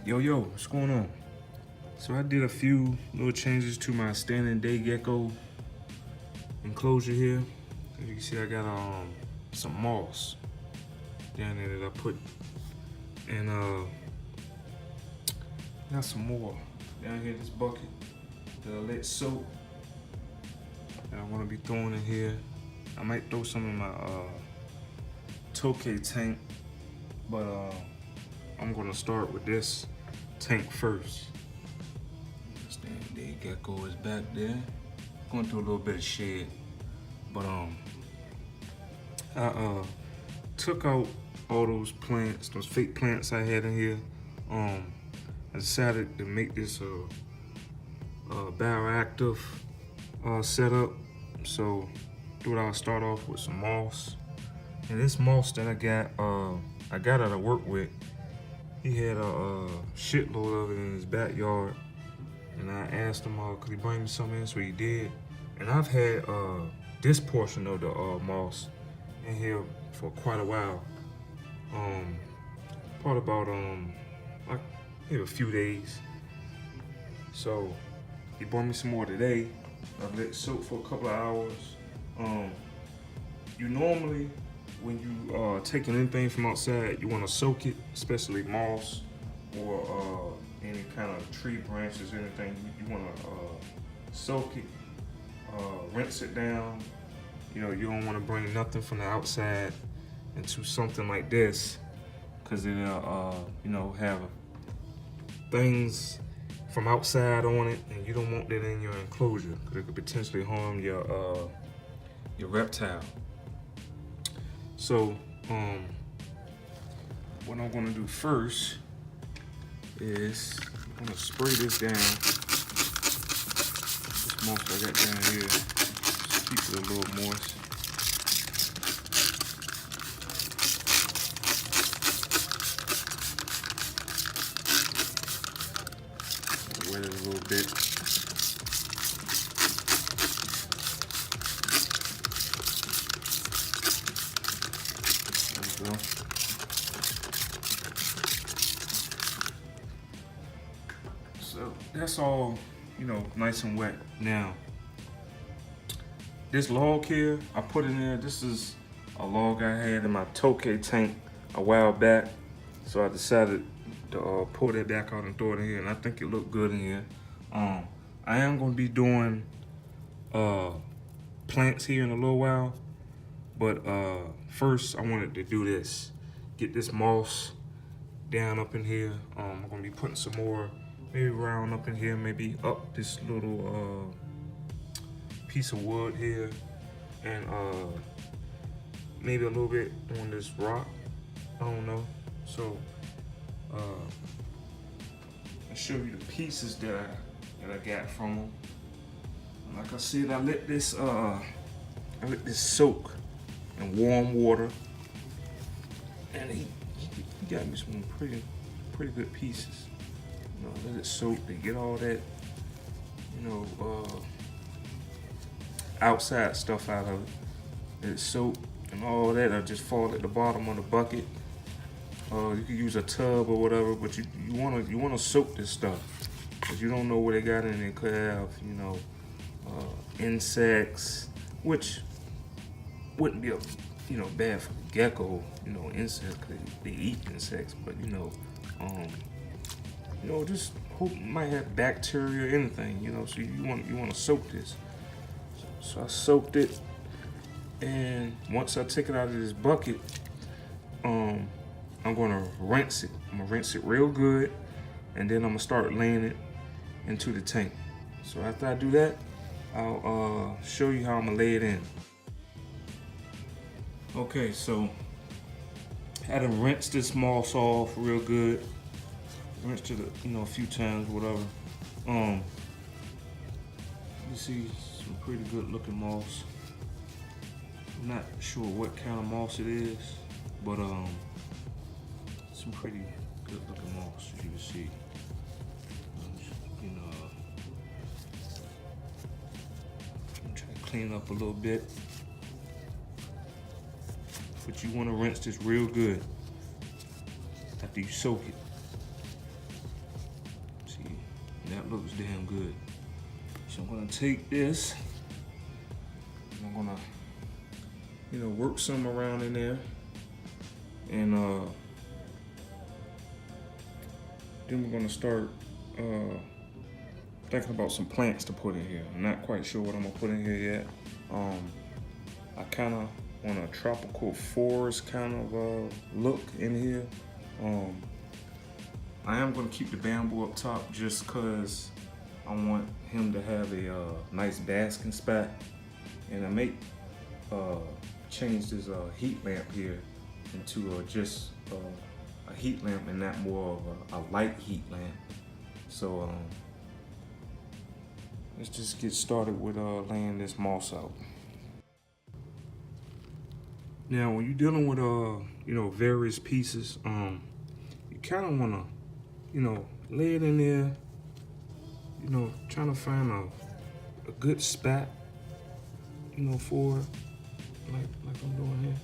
Yo, what's going on? So I did a few little changes to my standing day gecko enclosure here. As you can see, I got some moss down there that I put, and got some more down here in this bucket that I let soak. And I'm gonna be throwing in here. I might throw some in my tokay tank, but I'm gonna start with this tank first. Standing day gecko is back there. Going through a little bit of shed, but I took out all those plants, those fake plants I had in here. I decided to make this a bioactive setup. So thought I'll start off with some moss. And this moss that I got out of work with, he had a shitload of it in his backyard. And I asked him, could he bring me some in? So he did. And I've had this portion of the moss in here for quite a while. Probably about like maybe a few days. So he brought me some more today. I've let it soak for a couple of hours. You normally, when you taking anything from outside, you want to soak it, especially moss or any kind of tree branches, anything. You want to soak it, rinse it down. You know, you don't want to bring nothing from the outside into something like this, because it'll, you know, have things from outside on it, and you don't want that in your enclosure, because it could potentially harm your reptile. So, what I'm gonna do first is I'm gonna spray this down. This moss I got down here, just keep it a little moist. Wet it a little bit. There we go. So that's all, you know, nice and wet. Now, this log here, I put in there. This is a log I had in my tokay tank a while back. So I decided to pull that back out and throw it in here, and I think it looked good in here. I am gonna be doing plants here in a little while, but first I wanted to do this. Get this moss down up in here. I'm gonna be putting some more, maybe round up in here, maybe up this little piece of wood here, and maybe a little bit on this rock. I don't know. So I'll show you the pieces that I got from them. Like I said, I let this soak in warm water, and he got me some pretty good pieces. You know, let it soak to get all that, you know, outside stuff out of it. Let it soak, and all that just fall at the bottom of the bucket. You could use a tub or whatever, but you wanna soak this stuff, because you don't know what they got in it. It could have, you know, insects, which wouldn't be bad for the gecko, you know, insects, because they eat insects, but you know, just hope might have bacteria or anything, you know. So you want to soak this. So I soaked it, and once I take it out of this bucket, I'm gonna rinse it. I'm gonna rinse it real good, and then I'm gonna start laying it into the tank. So after I do that, I'll show you how I'm gonna lay it in. Okay, so I had to rinse this moss off real good. Rinsed it, you know, a few times, whatever. You see some pretty good looking moss. I'm not sure what kind of moss it is, but some pretty good looking moss, as you can see. You know, I'm trying to clean it up a little bit. But you want to rinse this real good after you soak it. that looks damn good. So I'm gonna take this, and I'm gonna, you know, work some around in there, and then we're gonna start thinking about some plants to put in here. I'm not quite sure what I'm gonna put in here yet. I kind of want a tropical forest kind of look in here. I am gonna keep the bamboo up top just cause I want him to have a nice basking spot. And I may change this heat lamp here into just a heat lamp and not more of a light heat lamp. So let's just get started with laying this moss out. Now, when you're dealing with you know, various pieces, you kind of want to, you know, lay it in there, you know, trying to find a good spot, you know, for it, like I'm doing here.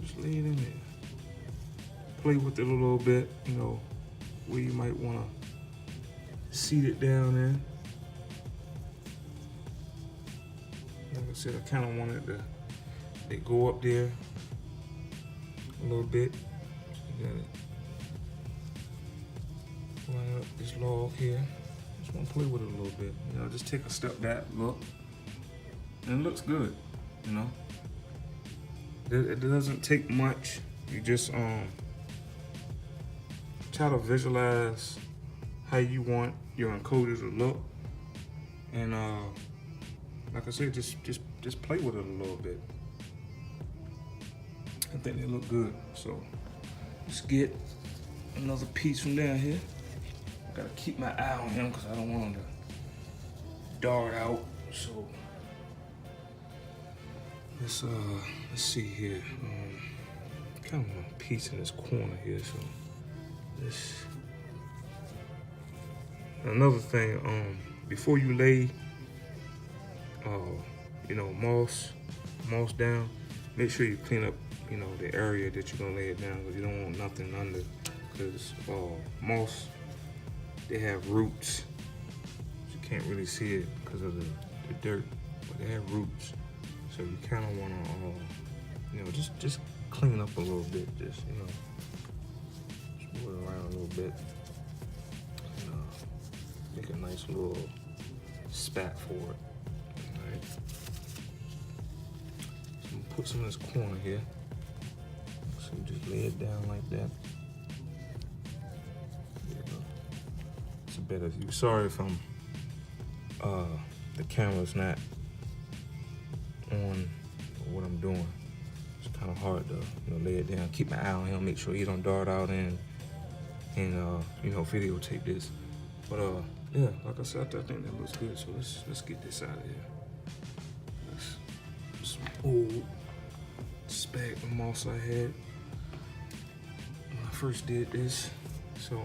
Just lay it in there. Play with it a little bit, you know, where you might want to seat it down there. Like I said, I kind of wanted to go up there a little bit. You got it. Line up this log here. Just want to play with it a little bit. You know, just take a step back, look, and it looks good. You know, it doesn't take much. You just try to visualize how you want your enclosure to look, and like I said, just play with it a little bit. I think they look good. So let's get another piece from down here. I gotta keep my eye on him because I don't want him to dart out. So let's see here. Kind of want a piece in this corner here. So this. Another thing, before you lay, you know, moss down, make sure you clean up, you know, the area that you're gonna lay it down, because you don't want nothing under, because moss, they have roots. You can't really see it because of the dirt, but they have roots. So you kind of want to, you know, just clean up a little bit, just, you know, just move it around a little bit. Make a nice little spat for it. Alright. So I'm gonna put some in this corner here. So you just lay it down like that. There you go. It's a better view. Sorry if I'm the camera's not on what I'm doing. It's kind of hard to, you know, lay it down. Keep my eye on him, make sure he don't dart out and you know, videotape this. But yeah, like I said, I think that looks good. So let's get this out of here. That's some old spag moss I had when I first did this. So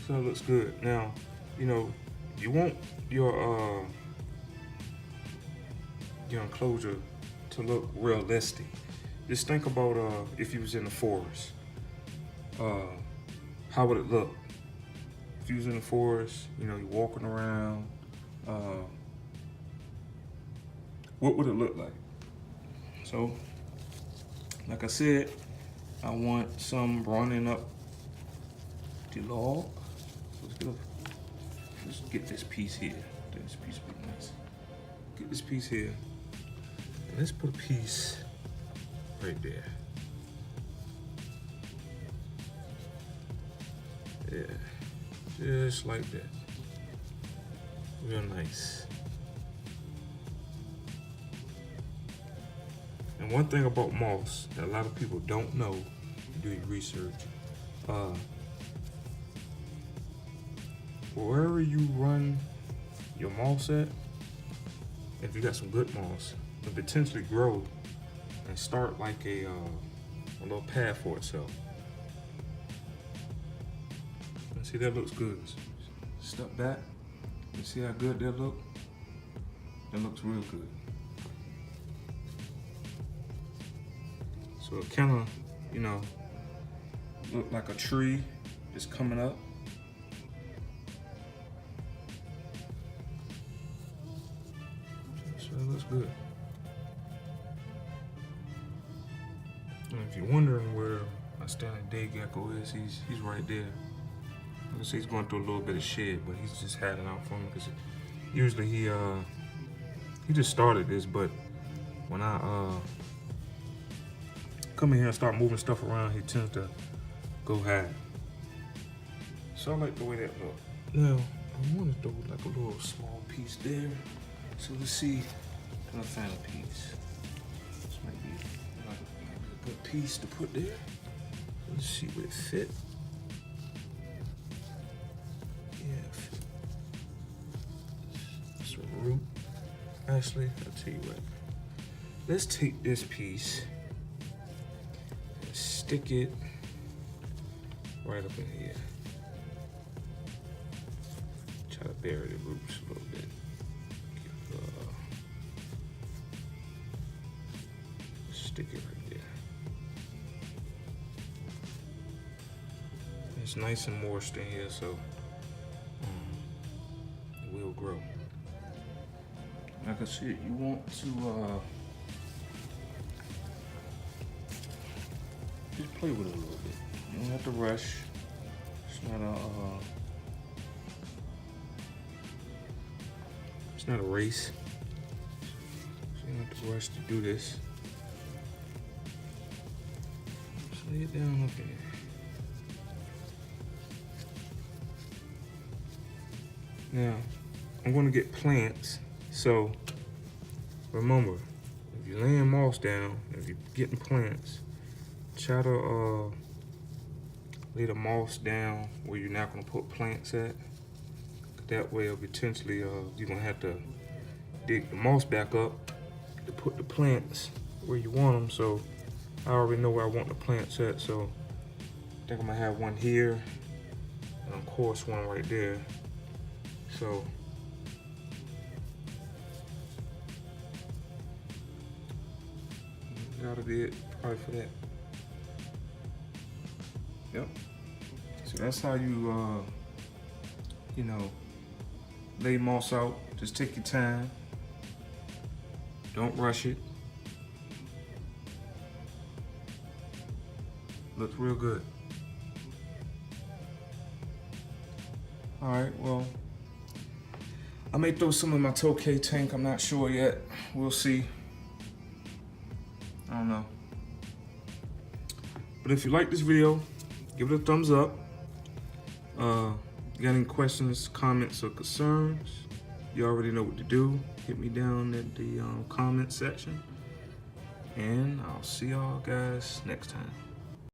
it looks good. Now, you know, you want your enclosure to look realistic. Just think about if you was in the forest. How would it look? If you was in the forest, you know, you're walking around, what would it look like? So, like I said, I want some running up the log. So let's get this piece here. This piece would be nice. Get this piece here. And let's put a piece right there. Yeah, just like that. Real nice. And one thing about moss that a lot of people don't know, do your research, wherever you run your moss at, if you got some good moss, it can potentially grow and start like a little path for itself. And see, that looks good. Step back, you see how good that look? That looks real good. So it kind of, you know, look like a tree is coming up. So it looks good. And if you're wondering where my standing day gecko is, he's right there. Like I say, he's going through a little bit of shed, but he's just had it out for me because usually he just started this, but when I come in here and start moving stuff around, he tends to go hide. So I like the way that look. Now I want to throw like a little small piece there. So let's see. Can I find a piece? This might be a good piece to put there. Let's see what it fit. Yeah, it's a root. Actually, I'll tell you what. Let's take this piece and stick it right up in here. Try to bury the roots a little bit. Stick it right there. It's nice and moist in here, so it will grow. Like I said, you want to just play with it a little bit. You don't have to rush. It's not a race. So you don't have to rush to do this. Just lay it down up in here. Now, I'm gonna get plants, so remember, if you're laying moss down, if you're getting plants, try to lay the moss down where you're not gonna put plants at. That way, potentially, you're gonna have to dig the moss back up to put the plants where you want them. So I already know where I want the plants at, so I think I'm gonna have one here, and of course one right there. So that'll be it probably for that. Yep. So that's how you you know, lay moss out. Just take your time. Don't rush it. Looks real good. All right, well, I may throw some in my Tokay tank. I'm not sure yet. We'll see. I don't know. But if you like this video, give it a thumbs up. You got any questions, comments, or concerns? You already know what to do. Hit me down at the comment section. And I'll see y'all guys next time.